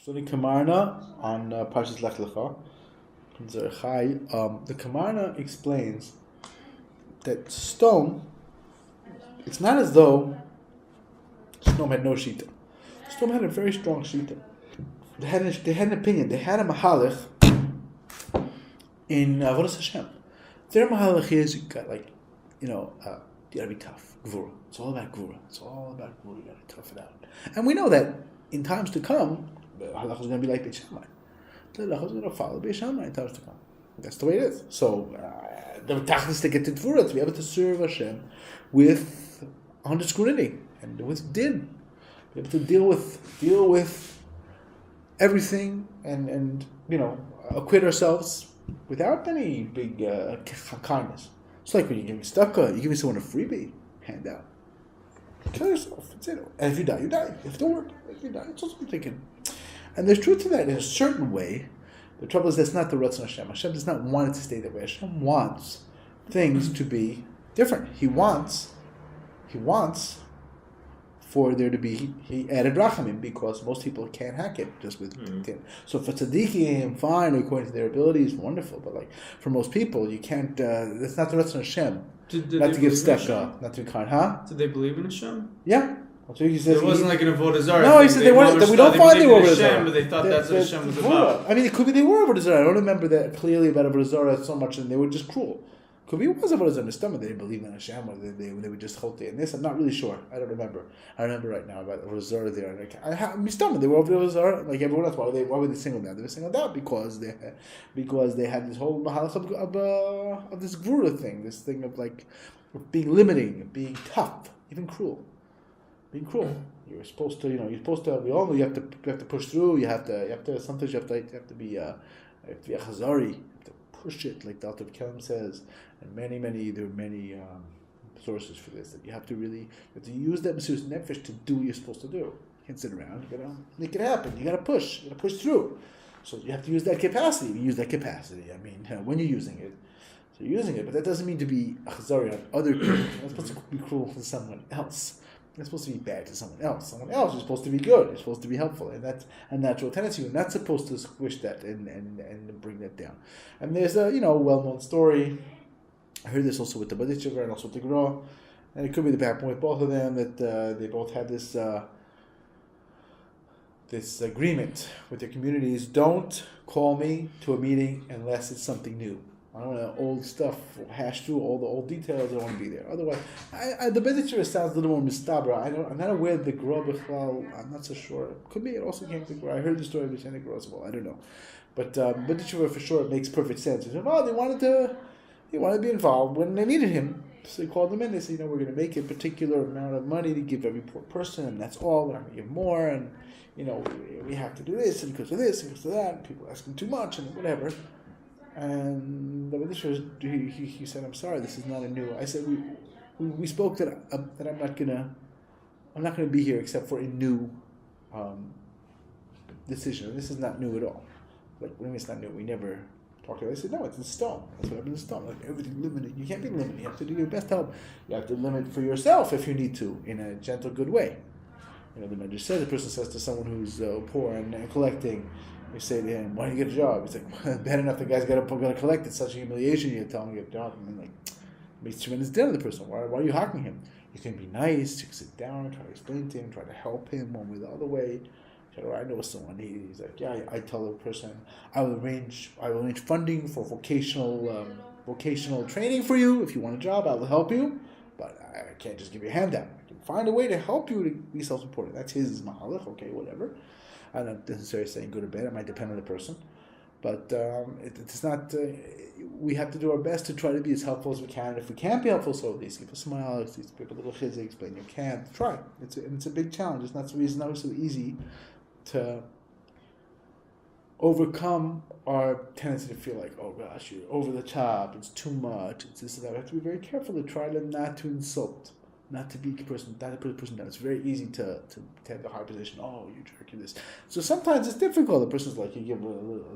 So the Komarna on Parshas Lech Lecha, the Komarna explains that Sedom, it's not as though Sedom had no shita. Sedom had a very strong shita. They had an opinion. They had a mahalach in Avodas Hashem. Their mahalach is you gotta be tough. Gvura. It's all about gvura. You gotta tough it out. And we know that in times to come, the halach is going to be like Beit Shammai. The halach is going to follow Beit Shammai in times to come. That's the way it is. So the tachlis to get to gvura, to be able to serve Hashem with under scrutiny and with din, be able to deal with everything and acquit ourselves without any big kindness. It's like when you give me tzedakah, you give me someone a freebie, hand out. Kill yourself. That's it. And if you die, you die. If it don't work, if you die, it's also be thinking. And there's truth to that in a certain way. The trouble is that's not the Ratzon Hashem. Hashem does not want it to stay that way. Hashem wants things to be different. He wants for there to be, he added rachamim because most people can't hack it just with tin. So for tzaddikim, fine, according to their abilities, wonderful. But like for most people, you can't. That's not the Ratzon Hashem. Not to give tzedakah, not to be kind, huh? Did they believe in Hashem? Yeah. He says it wasn't like an avodah zarah. No, he said they weren't. We don't find they were avodah zarah. But they thought that's what Hashem was about. I mean, it could be they were avodah zarah. I don't remember that clearly about avodah zarah so much, and they were just cruel. Could be it was avodah zarah in the stomach. They didn't believe in Hashem, or they were just chote in this. I'm not really sure. I don't remember. I remember right now about avodah zarah there. My stomach. They were avodah zarah like everyone else. Why were they singled out? They were singled out because they had this whole mahalach of this gvura thing. This thing of like being limiting, being tough, even cruel. Being cruel. You're supposed to, we all know you have to push through. You have to. Sometimes you have to be a chazari. You have to push it, like the Alter Kelm says, and there are many sources for this. That you have to use that Mesiras Nefesh to do what you're supposed to do. You can't sit around. You gotta make it happen. You gotta push. You gotta push through. So you have to use that capacity. You use that capacity. I mean, when you're using it. So you're using it, but that doesn't mean to be a chazari on other people. You're not supposed to be cruel to someone else. You're supposed to be bad to someone else. Someone else is supposed to be good. You're supposed to be helpful, and that's a natural tendency. You're not supposed to squish that and bring that down. And there's a well-known story. I heard this also with the Baditchever and also with the Gra, and it could be the backbone with both of them that they both had this agreement with their communities. Don't call me to a meeting unless it's something new. I don't want to old stuff hash through all the old details. I don't want to be there. Otherwise, the Beditcher sounds a little more mistabra. I'm not aware of the Gra B'chlal. I'm not so sure. Could be it also came to the Gra. I heard the story of the Gra as well. I don't know, but Beditcher for sure it makes perfect sense. He said, they wanted to be involved when they needed him. So they called him in. They said, we're going to make a particular amount of money to give every poor person, and that's all. We're not going to give more, and we have to do this, and because of this, and because of that, and people asking too much, and whatever. And the Badisha, he said, "I'm sorry, this is not a new." I said, "We spoke that I'm not gonna be here except for a new decision. This is not new at all. Like, what do you mean it's not new? We never talked about it." I said, "No, it's in stone. That's what I've been in stone. Like everything limited. You can't be limited. You have to do your best help. You have to limit for yourself if you need to, in a gentle, good way." The Medrash says the person says to someone who's poor and collecting. You say to him, "Why don't you get a job?" He's like, well, "Bad enough the guy's got to collect. It's such a humiliation. You tell him you get a job." And then, it makes tremendous debt of the person. Why are you hacking him? You can be nice. You can sit down, try to explain to him, try to help him one way or the other way. I know someone. He's like, "Yeah." I tell the person, I will arrange funding for vocational training for you. If you want a job, I will help you, but I can't just give you a handout. I can find a way to help you to be self-supported. That's his mahalach. Okay, whatever. I'm not necessarily saying good or bad. It might depend on the person. But it's not... we have to do our best to try to be as helpful as we can. If we can't be helpful, so at least give a smile, at least give a little chizik, explain you can't. Try. It's a big challenge. It's not so easy to overcome our tendency to feel like, oh gosh, you're over the top, it's too much, it's this and that. We have to be very careful to try not to insult. Not to be a person, not to put a person down. It's very easy to have the high position. Oh, you jerk, you this. So sometimes it's difficult. The person's like, you give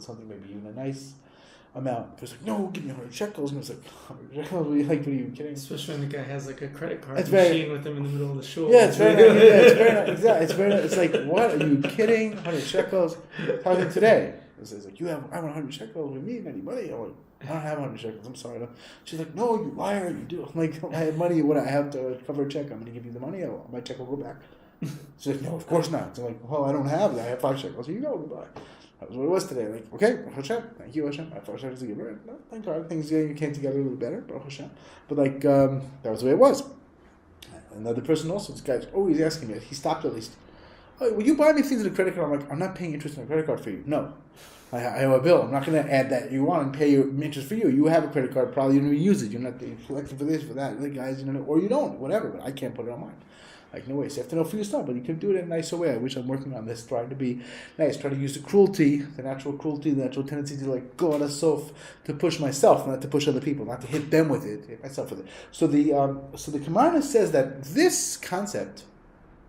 something, maybe even a nice amount. He's like, no, give me 100 shekels. And I was like, 100 shekels? What are you kidding? Especially when the guy has like a credit card It's machine with him in the middle of the shul. Yeah, it's very nice. Yeah, it's very nice. Exactly. It's very nice. It's like, what? Are you kidding? 100 shekels? Talking today. He's like, I want 100 shekels. We need any money. I'm like, I don't have 100 shekels. I'm sorry. She's like, no, you liar. You do. I'm like, I have money. What I have to cover a check. I'm going to give you the money. My check will go back. She's like, no, of course not. So I'm like, well, I don't have that. I have 5 shekels. Here you go. Goodbye. That was what it was today. Like, okay, Hashem, thank you, Hashem. I have 5 shekels to give her. No, thank God. Things came together a little better, but Hashem. But like, that was the way it was. Another person also, this guy's always asking me. He stopped at least. Oh, will you buy me things in a credit card? I'm like, I'm not paying interest on a credit card for you. No. I owe a bill. I'm not going to add that. You want to pay your interest for you. You have a credit card. Probably you don't even use it. You're not collecting for this, for that. The guys, or you don't. Whatever. But I can't put it on mine. Like, no way. So you have to know for yourself. But you can do it in a nicer way. I wish I'm working on this, trying to be nice, trying to use the cruelty, the natural tendency to like go on a sof to push myself, not to push other people, not to hit them with it, hit myself with it. So the Komarna says that this concept,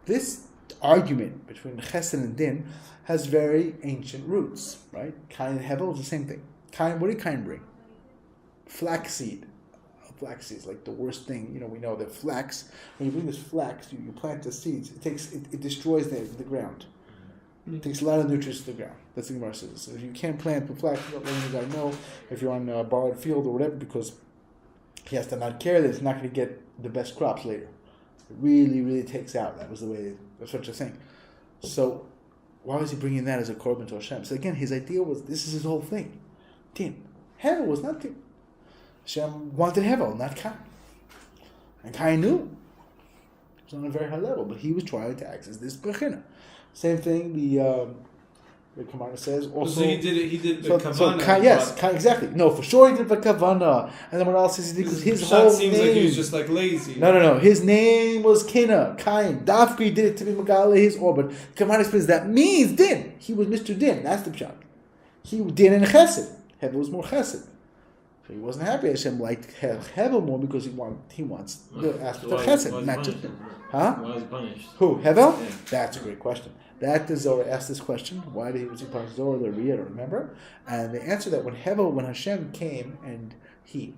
this argument between Chesed and Din has very ancient roots, right? Kayin and Hevel is the same thing. Kayin, what did Kayin bring? Flaxseed. Flaxseed is like the worst thing. We know that flax, when you bring this flax, you plant the seeds, it destroys the ground. It takes a lot of nutrients to the ground. That's the Gemara says. So if you can't plant the flax, you don't let the guy know if you're on a borrowed field or whatever, because he has to not care that it's not going to get the best crops later. It really, really takes out. That was the way, that's such a thing. So why was he bringing that as a korban to Hashem? So again, his idea was, this is his whole thing. Din. Hevel was not Din. Hashem wanted Hevel, not Kayin. And Kayin knew. It was on a very high level, but he was trying to access this bechina. Same thing, the Komarna says also. So he did the kavana. Yes, exactly. No, for sure he did the kavana. And then what else is he did? Because his whole seems name. Like he was just like lazy. No. His name was Kayin. Dafki did it to be Megale his orbit. Komarna explains that means Din. He was Mr. Din. That's the pshat. He Din and Chesed. Hevel was more Chesed. So he wasn't happy. Hashem liked Hevel more because he wants the aspect of Chesed. Not just Why was he punished? Who? Hevel? Yeah. That's a great question. That the Zohar asked this question. Why was he punished? Zohar the Riyah, I don't remember. And they answered that when Hashem came and he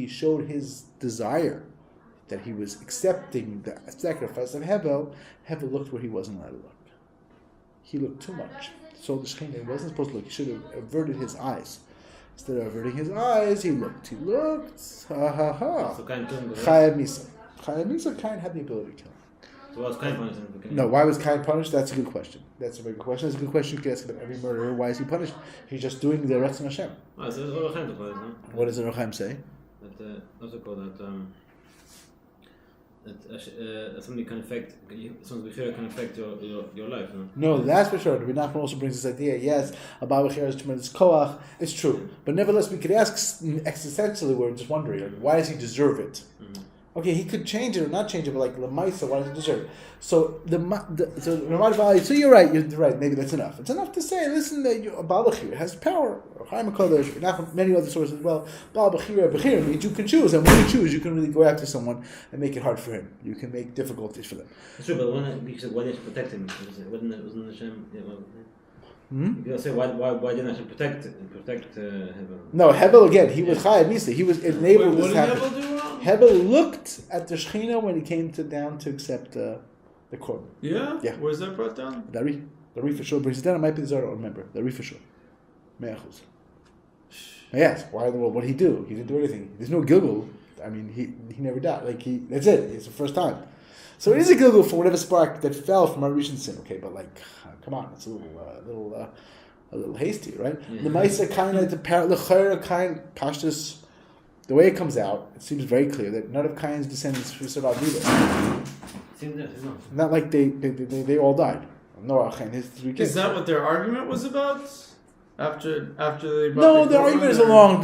showed his desire that he was accepting the sacrifice of Hevel looked where he wasn't allowed to look. He looked too much. So the Shekhinah wasn't supposed to look. He should have averted his eyes. Instead of averting his eyes, he looked. Ha ha ha. So Kayin killed him. Chayab Misa. Kayin had the ability to kill him. So was Kayin punished in the beginning? No, why was Kayin punished? That's a good question. That's a very good question. That's a good question you can ask about every murderer. Why is he punished? He's just doing the Ratzon Hashem. Oh, so it's Chaim to call it, no? What does the Rochaim say? That what's it called? That somebody can affect, someone's bechira can affect your life, no? No, that's for sure. The Nachman also brings this idea. Yes, about bechira is tremendous koach. It's true, but nevertheless, we could ask existentially. We're just wondering, like, why does he deserve it? Mm-hmm. Okay, he could change it or not change it, but like Lamaisa, why does he deserve it? So so you're right. Maybe that's enough. It's enough to say, listen, that Baal Bechira has power. Chaim HaKadosh, not many other sources as well. Baal Bechira means you can choose, and when you choose, you can really go after someone and make it hard for him. You can make difficulties for them. It's true, but you said why did Hashem protect him? Wasn't Hashem? You say why didn't Hashem protect Hevel? No, Hevel again. He was Chayav Misa. He was enabled What this did happen. Hevel do wrong? Hevel looked at the Shekhinah when he came down to accept the korban. Yeah? Yeah. Where's that brought down? The Ari for sure brings it down. It might be the Zohar, I don't remember. The Ari for sure. Me'achuz. Yes. Why in the world? What did he do? He didn't do anything. There's no Gilgul. I mean, he never died. That's it. It's the first time. So it is a Gilgul for whatever spark that fell from our recent sin. Okay, but come on, it's a little hasty, right? Yeah. The Maisa kind Pashtus. The way it comes out, it seems very clear that none of Kayin's descendants who survived either. Not like they all died. Noah and his 3 kids. Is that what their argument was about? After they brought No, the the argument is a long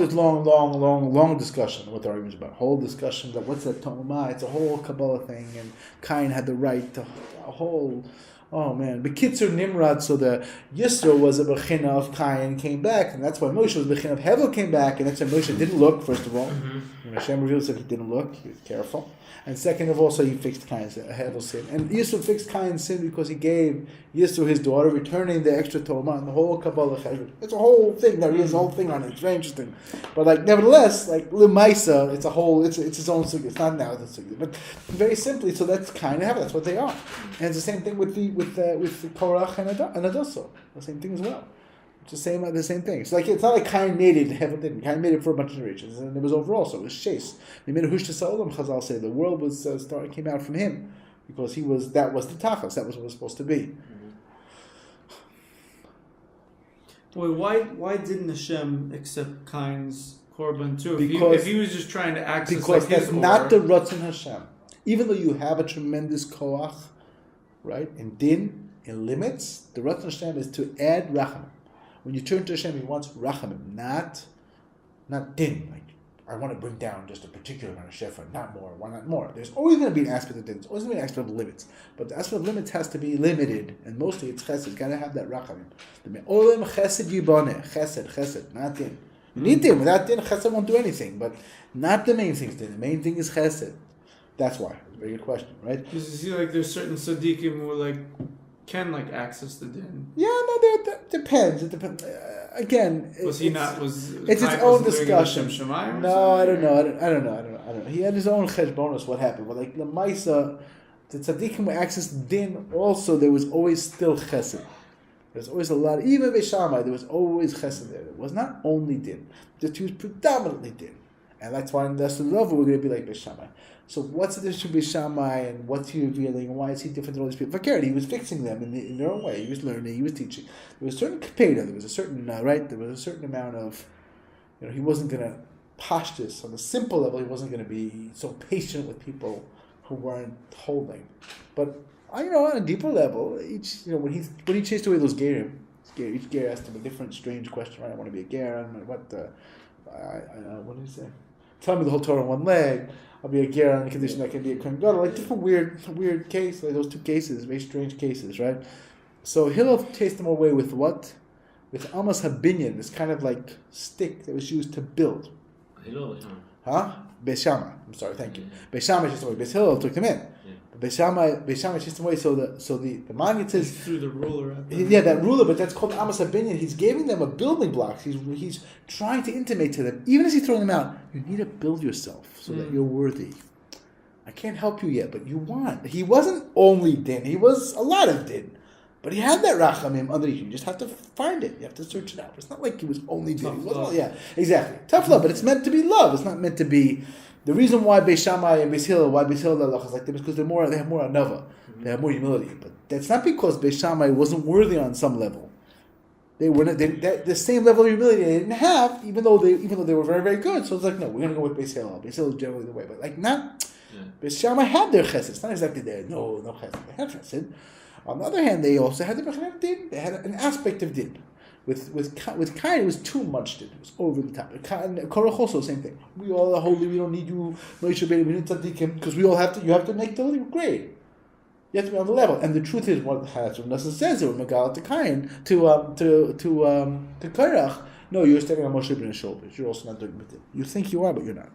discussion. What the argument is about, whole discussion that what's that Tomah? It's a whole Kabbalah thing, and Kayin had the right to a whole. Oh man, Bekitzer Nimrod. So the Yisro was a bechina of Kayin, came back, and that's why Moshe was a bechina of Hevel, came back, and that's why Moshe didn't look. First of all, Hashem revealed that he didn't look, he was careful. And second of all, so he fixed Kayin's Hevel sin. And Yisro fixed Kayin's sin because he gave Yisro his daughter, returning the extra Toma and the whole Kabbalah Cheshbon. It's a whole thing. There is a whole thing on it. It's very interesting. But nevertheless, L'maisa, it's a whole. It's its own sugya. It's not now the sugya. But very simply, so that's Kayin and Hevel. That's what they are. And it's the same thing with the Korach and Adoso. The same thing as well. It's the same thing. It's not like Kayin made it, Hevel didn't. Kayin made it for a bunch of generations, and it was overall, so it was chase. They made a Hushta Sa'olam, Chazal say. The world was came out from him, because that was the Tachas, that was what it was supposed to be. Boy, why didn't Hashem accept Kain's Korban too? If he was just trying to access because his that's not the Ratzon Hashem. Even though you have a tremendous Koach, right, in Din, in limits, the Ratzon Hashem is to add Rachamim. When you turn to Hashem, He wants Rachamim, not Din. Like, I want to bring down just a particular amount of Shefa, not more. Why not more? There's always going to be an aspect of Din. There's always going to be an aspect of limits. But the aspect of limits has to be limited, and mostly it's Chesed. It's got to have that Rachamim. The Olam Chesed Yiboneh. Chesed, not Din. You need Din. Without Din, Chesed won't do anything. But not the main thing is Din. The main thing is Chesed. That's why. It's a very good question, right? Because you see, there's certain tzaddikim who can access the din. Yeah, no, that depends. It depends. Again, Was he not? Was it's its own discussion. No, I don't know. He had his own cheshbonos. What happened? But the Maisa, the tzaddikim who accessed din. Also, there was always still chesed. There's always a lot. Even Beishamai, there was always chesed there. It was not only din. Just he was predominantly din, and that's why in the level we're going to be like Beishamai. So what's the difference between Shammai and what's he revealing and why is he different than all these people? Fakir, he was fixing them in their own way. He was learning, he was teaching. There was a certain kapeda, there was a certain, there was a certain amount of, he wasn't going to posh this on a simple level. He wasn't going to be so patient with people who weren't holding. But, on a deeper level, when he chased away those gerim, each ger asked him a different strange question, right? I want to be a ger, what did he say? Tell me the whole Torah on one leg. I'll be a ger on the condition that I can be a kohen gadol. Different weird case, those two cases, very strange cases, right? So Hillel chased them away with what? With Amos Habinyan, this kind of stick that was used to build. Hillel, huh? Beis Shammai. I'm sorry, thank you. Beis Shammai chased them away. Beis Hillel took them in. Yeah. Beis Shammai chased them away. So the Maggid says he threw the ruler at them. Yeah, that ruler, but that's called Amos Habinyan. He's giving them a building block. He's trying to intimate to them, even as he's throwing them out, you need to build yourself so that you're worthy. I can't help you yet, but you want. He wasn't only din. He was a lot of din. But he had that rachamim underneath. You just have to find it. You have to search it out. It's not like he was only din. Yeah, exactly. Tough love, but it's meant to be love. It's not meant to be. The reason why Beis Shammai and Beis Hillel, is like that is because they have more anava. They have more humility. But that's not because Beis Shammai wasn't worthy on some level. They were not, the same level of humility they didn't have, even though they were very, very good. So it's no, we're going to go with Beis Hillel. Beis Hillel is generally the way, but not. Yeah. Beis Shammai had their chesed. It's not exactly there. No chesed. They had chesed. On the other hand, they also had the din. They had an aspect of din. With Kayin, it was too much din. It was over the top. Korach also, same thing. We all are holy. We don't need you, Moshe Rabbeinu. We need tzaddikim because we all have to. You have to make the holy grade. You have to be on the level. And the truth is, what Hashem says here, Megal to Kayin, to Korach, no, you're standing on Moshe Rabbeinu's shoulders. You're also not doing it. You think you are, but you're not.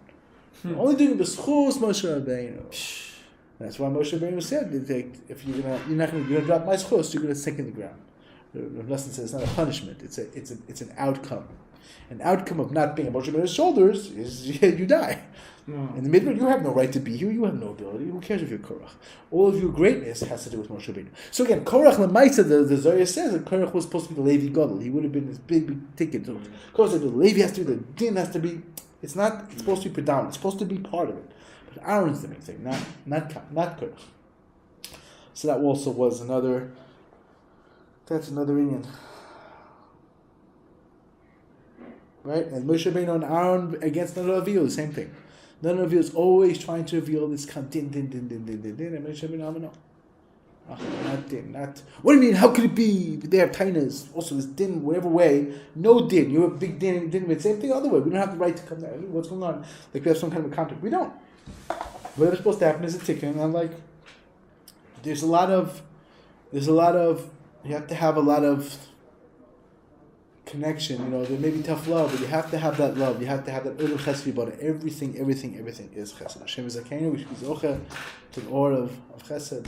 You're only doing it b'schus Moshe Rabbeinu. That's why Moshe Rabbeinu said, if you're gonna drop my schus, you're gonna sink in the ground. The lesson says it's not a punishment. It's an outcome. An outcome of not being on Moshe Rabbeinu's shoulders is you die. In the middle, you have no right to be here. You have no ability. Who cares if you're Korach? All of your greatness has to do with Moshe Rabbeinu. So again, Korach Lemaisa, the Zohar says that Korach was supposed to be the Levi Gadol. He would have been this big ticket. So Korach said the Levi has to be, the Din has to be. It's supposed to be predominant. It's supposed to be part of it. But Aaron's the main thing, not Korach. So that also was another. That's another Indian. Right? And Moshe Rabbeinu and Aaron against Nadav Avihu, the same thing. Nadav Avihu is always trying to reveal this din, and Moshe Rabbeinu, no. Not din, not. What do you mean? How could it be? They have tainas. Also, this din, whatever way, no din. You have big din, with same thing other way. We don't have the right to come there. What's going on? Like we have some kind of a conflict. We don't. Whatever's supposed to happen is a ticket, and I'm like, there's a lot of. You have to have a lot of connection. There may be tough love, but you have to have that love. You have to have that urdu chesed about it. Everything is chesed. Hashem is a Kayin. We should be zocher to the or of chesed.